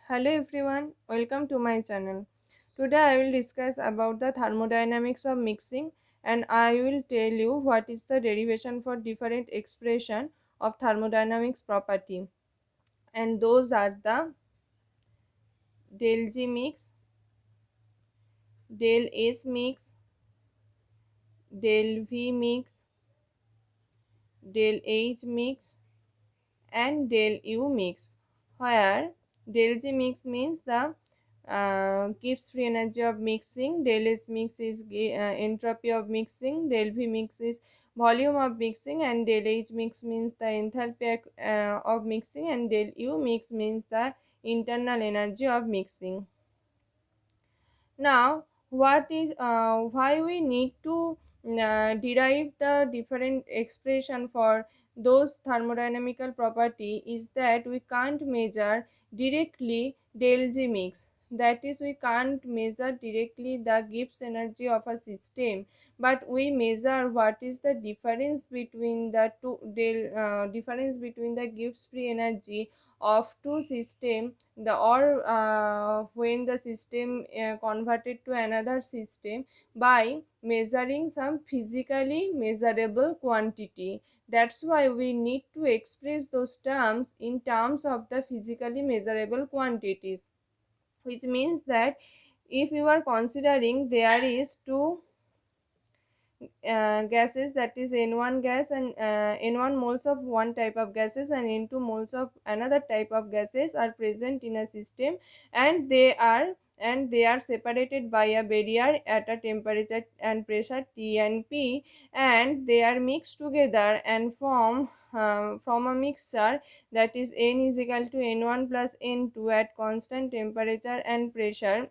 Hello everyone, welcome to my channel. Today I will discuss about the thermodynamics of mixing and I will tell you what is the derivation for different expression of thermodynamics property, and those are the del G mix, del S mix, del V mix, del H mix and del U mix, where del G mix means the Gibbs free energy of mixing, del S mix is entropy of mixing, del V mix is volume of mixing, and del H mix means the enthalpy of mixing, and del U mix means the internal energy of mixing. Now, what is why we need to derive the different expression for those thermodynamical property is that we can't measure directly del G mix. That is, we can't measure directly the Gibbs energy of a system, but we measure what is the difference between the difference between the Gibbs free energy of two system, the or when the system converted to another system by measuring some physically measurable quantity. That's why we need to express those terms in terms of the physically measurable quantities, which means that if you are considering there is two gases, that is N1 gas and N1 moles of one type of gases and N2 moles of another type of gases are present in a system, and they are separated by a barrier at a temperature and pressure T and P, and they are mixed together and form from a mixture, that is N is equal to N1 plus N2 at constant temperature and pressure.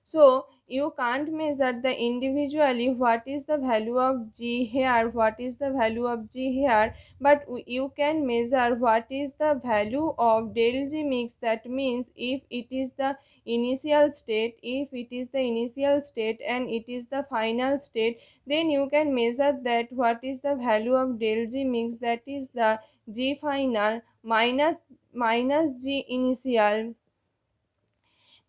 So you can't measure the individually what is the value of G here, what is the value of G here, but you can measure what is the value of del G mix. That means if it is the initial state, if it is the initial state and it is the final state, then you can measure that what is the value of del G mix, that is the G final minus G initial,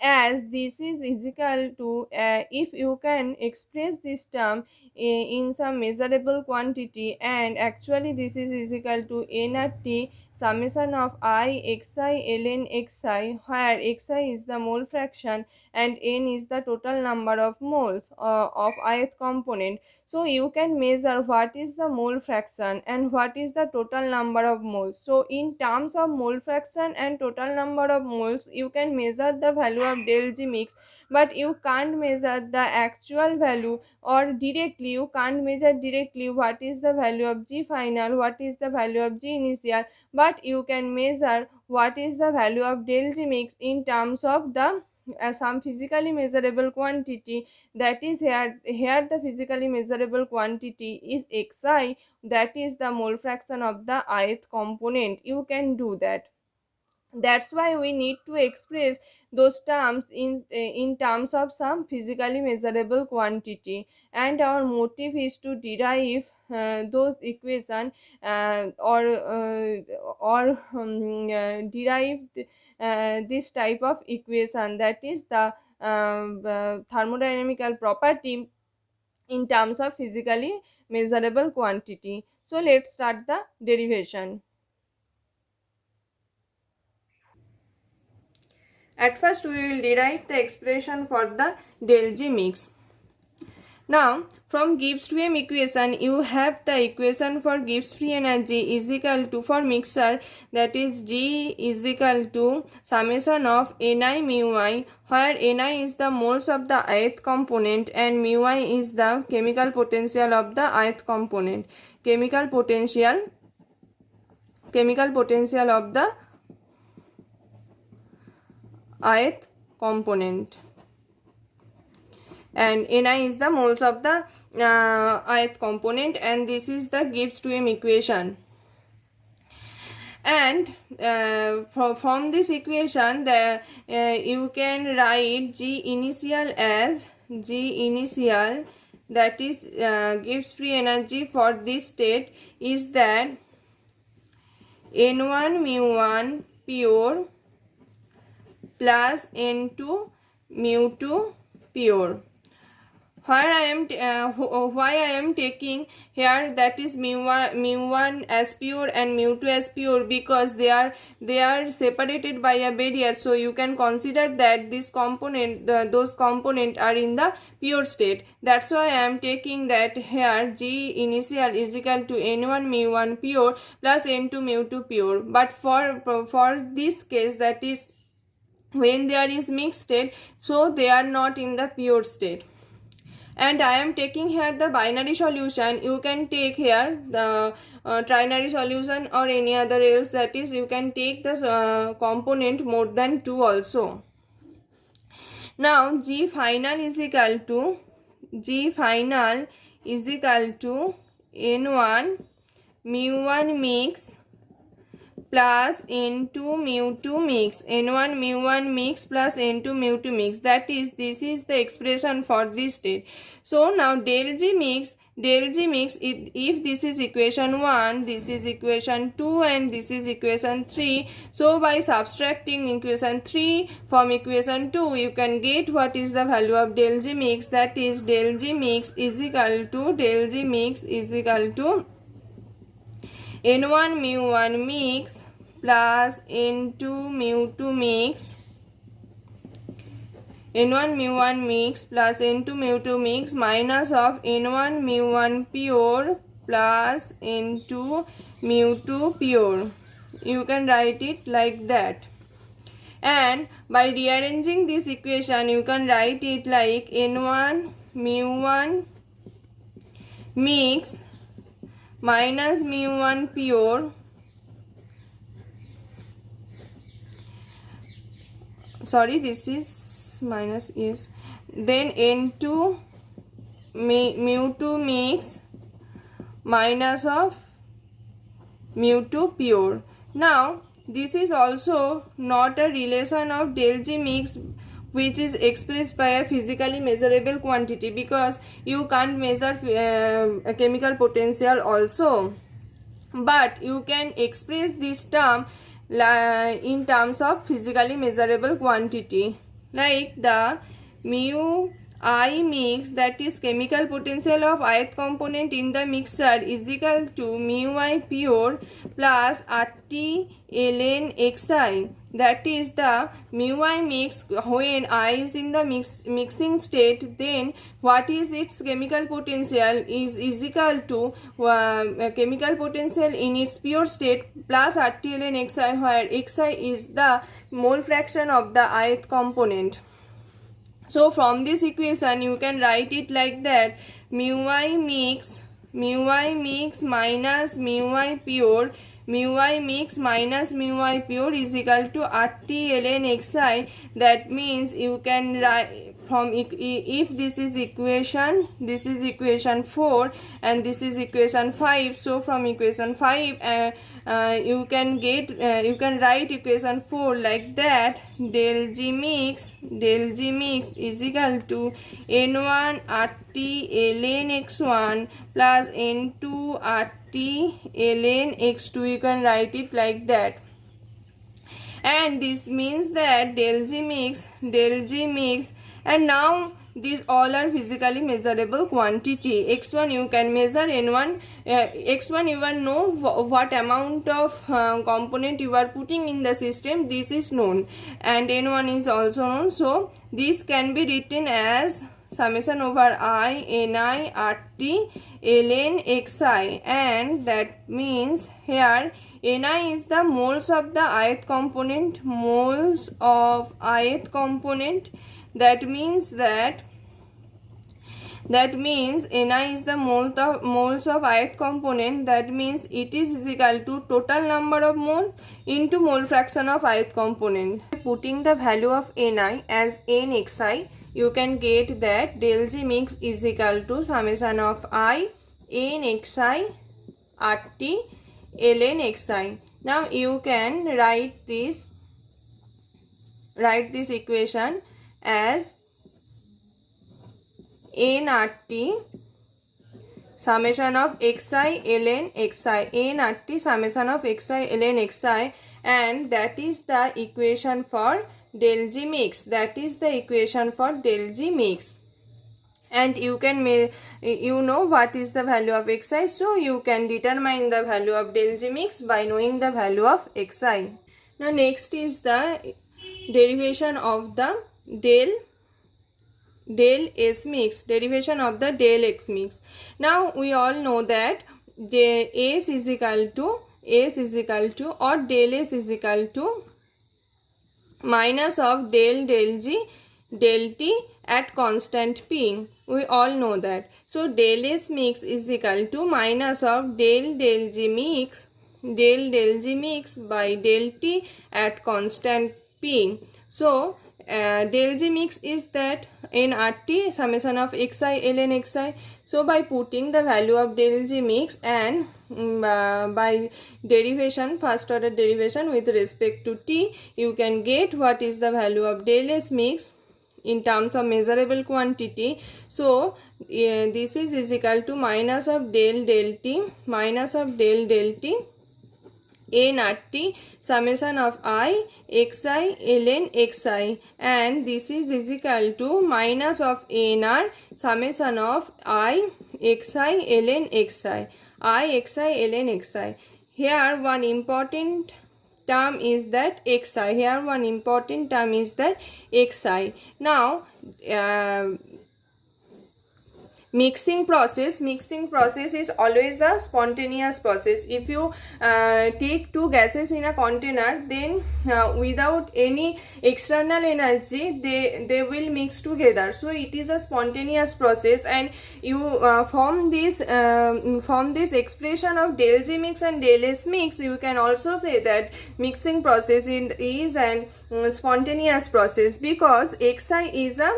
as this is equal to if you can express this term in some measurable quantity, and actually this is equal to nRT summation of I xi ln xi, where xi is the mole fraction and n is the total number of moles of ith component. So you can measure what is the mole fraction and what is the total number of moles. So in terms of mole fraction and total number of moles, you can measure the value of del G mix, but you can't measure the actual value, or directly you can't measure directly what is the value of G final, what is the value of G initial, but you can measure what is the value of del G mix in terms of the some physically measurable quantity. That is here the physically measurable quantity is xi, that is the mole fraction of the ith component. You can do that. That's why we need to express those terms in terms of some physically measurable quantity, and our motive is to derive those equation derive this type of equation, that is the thermodynamical property in terms of physically measurable quantity. So let's start the derivation. At first, we will derive the expression for the del G mix. Now, from Gibbs-Duhem equation, you have the equation for Gibbs free energy is equal to, for mixture, that is G is equal to summation of Ni mu I, where Ni is the moles of the ith component and mu I is the chemical potential of the ith component. Chemical potential of the ith component, and Ni is the moles of the ith component, and this is the Gibbs-Duhem equation. And from this equation, you can write G initial as G initial, that is Gibbs free energy for this state is that N1 mu1 pure plus n2 mu2 pure. Why I am taking here that is mu1 as pure and mu2 as pure, because they are separated by a barrier, so you can consider that this component those component are in the pure state. That's why I am taking that here G initial is equal to n1 mu1 pure plus n2 mu2 pure. But for this case, that is when there is mixed state, so they are not in the pure state. And I am taking here the binary solution. You can take here the trinary solution or any other else, that is you can take the component more than 2 also. Now G final is equal to n1 mu1 mix plus n2 mu2 mix, n1 mu1 mix plus n2 mu2 mix. That is, this is the expression for this state. So now del G mix, if this is equation 1, this is equation 2 and this is equation 3. So by subtracting equation 3 from equation 2, you can get what is the value of del G mix. That is, del G mix is equal to n1 mu1 mix plus n2 mu2 mix, n1 mu1 mix plus n2 mu2 mix minus of n1 mu1 pure plus n2 mu2 pure. You can write it like that. And by rearranging this equation, you can write it like n1 mu1 mix minus mu1 pure this is minus, yes, then n2 mu2 mix minus of mu2 pure. Now this is also not a relation of del G mix which is expressed by a physically measurable quantity, because you can't measure a chemical potential also, but you can express this term in terms of physically measurable quantity, like the mu I mix, that is chemical potential of ith component in the mixture, is equal to mu I pure plus RT ln xi. That is, the mu I mix when I is in the mixing state, then what is its chemical potential is equal to chemical potential in its pure state plus RT ln xi, where xi is the mole fraction of the ith component. So from this equation you can write it like that: mu I mix minus mu I pure, mu I mix minus mu I pure is equal to RT ln xi. That means you can write from, if this is equation 4 and this is equation 5, so from equation 5 you can write equation 4 like that: del G mix is equal to n1 RT ln x1 plus n2 RT ln x2. You can write it like that. And this means that del G mix, and now these all are physically measurable quantity. X1 you can measure, n1 x1 you will know what amount of component you are putting in the system, this is known, and n1 is also known. So this can be written as summation over I ni RT ln xi, and that means here Ni is the moles of the ith component, that means Ni is the moles of ith component. That means it is equal to total number of moles into mole fraction of ith component. Putting the value of Ni as nxi, you can get that del G mix is equal to summation of I nxi RT ln xi. Now you can write this equation as nRT summation of xi ln xi, nRT summation of xi ln xi, and that is the equation for del G mix. That is the equation for del G mix. And you can you know what is the value of xi, so you can determine the value of del G mix by knowing the value of xi. Now next is the derivation of the del S mix, derivation of the del X mix. Now we all know that the S is equal to or del S is equal to minus of del G del T at constant P. We all know that. So del S mix is equal to minus of del G mix by del T at constant P. So del G mix is that nRT summation of xi ln xi. So by putting the value of del G mix and by derivation, first order derivation with respect to t, you can get what is the value of del S mix in terms of measurable quantity. So this is equal to minus of del T nRT summation of I xi ln xi, and this is equal to minus of nr summation of I xi ln xi. Here one important term is that xi. Now mixing process is always a spontaneous process. If you take two gases in a container, then without any external energy they will mix together. So it is a spontaneous process, and you from this expression of del G mix and del S mix, you can also say that mixing process is an spontaneous process, because xi is a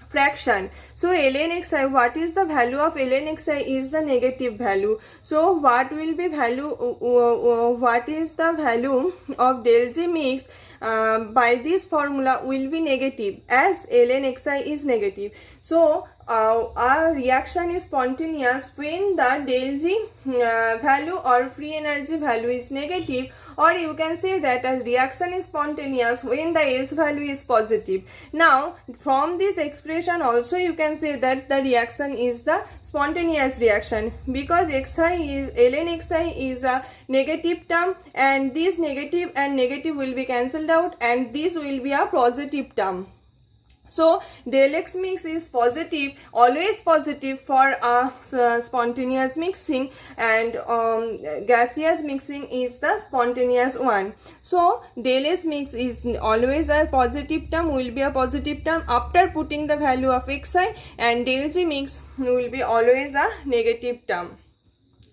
fraction. So ln xi, what is the value of ln xi is the negative value. So what will be value, what is the value of del G mix by this formula will be negative, as ln xi is negative. So our reaction is spontaneous when the del G value or free energy value is negative, or you can say that a reaction is spontaneous when the S value is positive. Now from this expression also you can say that the reaction is the spontaneous reaction, because ln xi is a negative term, and this negative and negative will be cancelled out, and this will be a positive term. So del X mix is positive, always positive for spontaneous mixing, and gaseous mixing is the spontaneous one. So del S mix is always a positive term, will be a positive term after putting the value of xi, and del G mix will be always a negative term.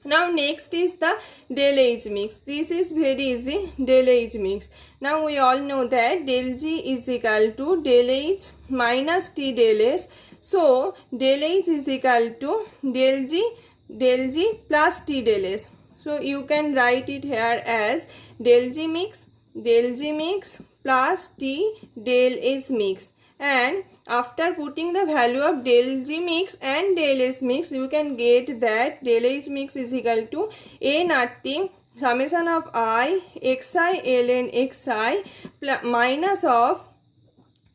Now next is the del H mix. This is very easy, del H mix. Now we all know that del G is equal to del H minus T del S. So del H is equal to del G plus T del S. So you can write it here as del G mix plus T del S mix. And after putting the value of del G mix and del S mix, you can get that del H mix is equal to A naught T summation of I xi ln xi minus of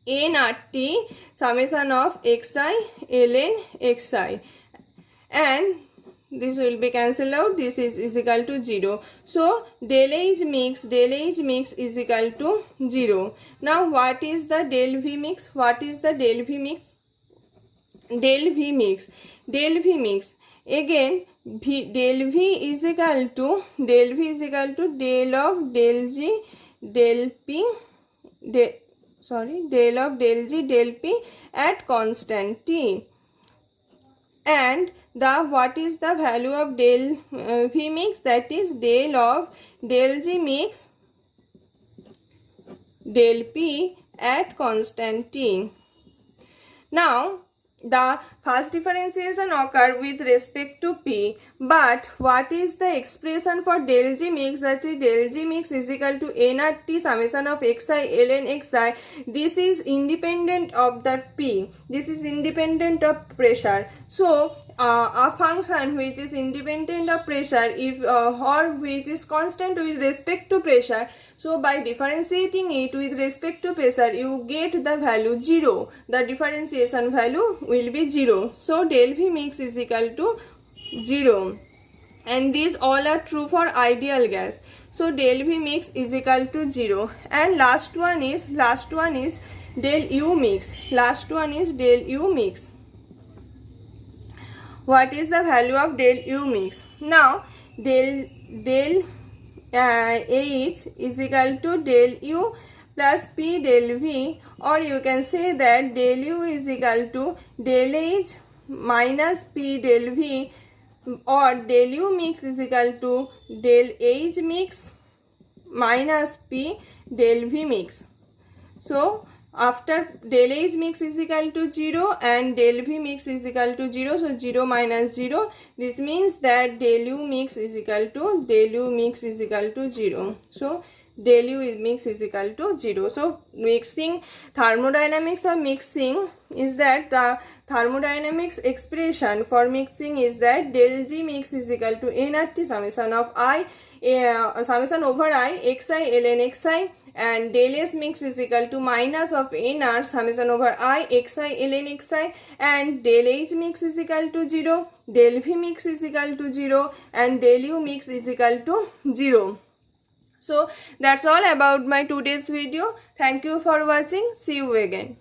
A naught T summation of xi ln xi, and this will be cancelled out. This is equal to 0. So del H mix is equal to 0. Now what is the del V mix? What is the del V mix? Del V mix again del V is equal to del of del G del P del of del G del P at constant T. And what is the value of del V mix? That is del of del G mix del P at constant T. Now the first differentiation occur with respect to P, but what is the expression for del G mix? That is del G mix is equal to N at T summation of xi ln xi. This is independent of the P. This is independent of pressure. So a function which is independent of pressure if or which is constant with respect to pressure. So by differentiating it with respect to pressure, you get the value 0. The differentiation value will be 0. So del V mix is equal to 0. And these all are true for ideal gas. So del V mix is equal to 0. And last one is del U mix. Last one is del U mix. What is the value of del U mix? Now del H is equal to del U plus P del V, or you can say that del U is equal to del H minus P del V, or del U mix is equal to del H mix minus P del V mix. So after del H mix is equal to 0 and del V mix is equal to 0, so 0 minus 0, this means that del U mix is equal to 0. So del U mix is equal to 0. So mixing, thermodynamics of mixing is that the thermodynamics expression for mixing is that del G mix is equal to nRT summation of I summation over I xi ln xi, and del S mix is equal to minus of nR summation over I xi ln xi, and del H mix is equal to 0, del V mix is equal to 0, and del U mix is equal to 0. So that's all about my today's video. Thank you for watching. See you again.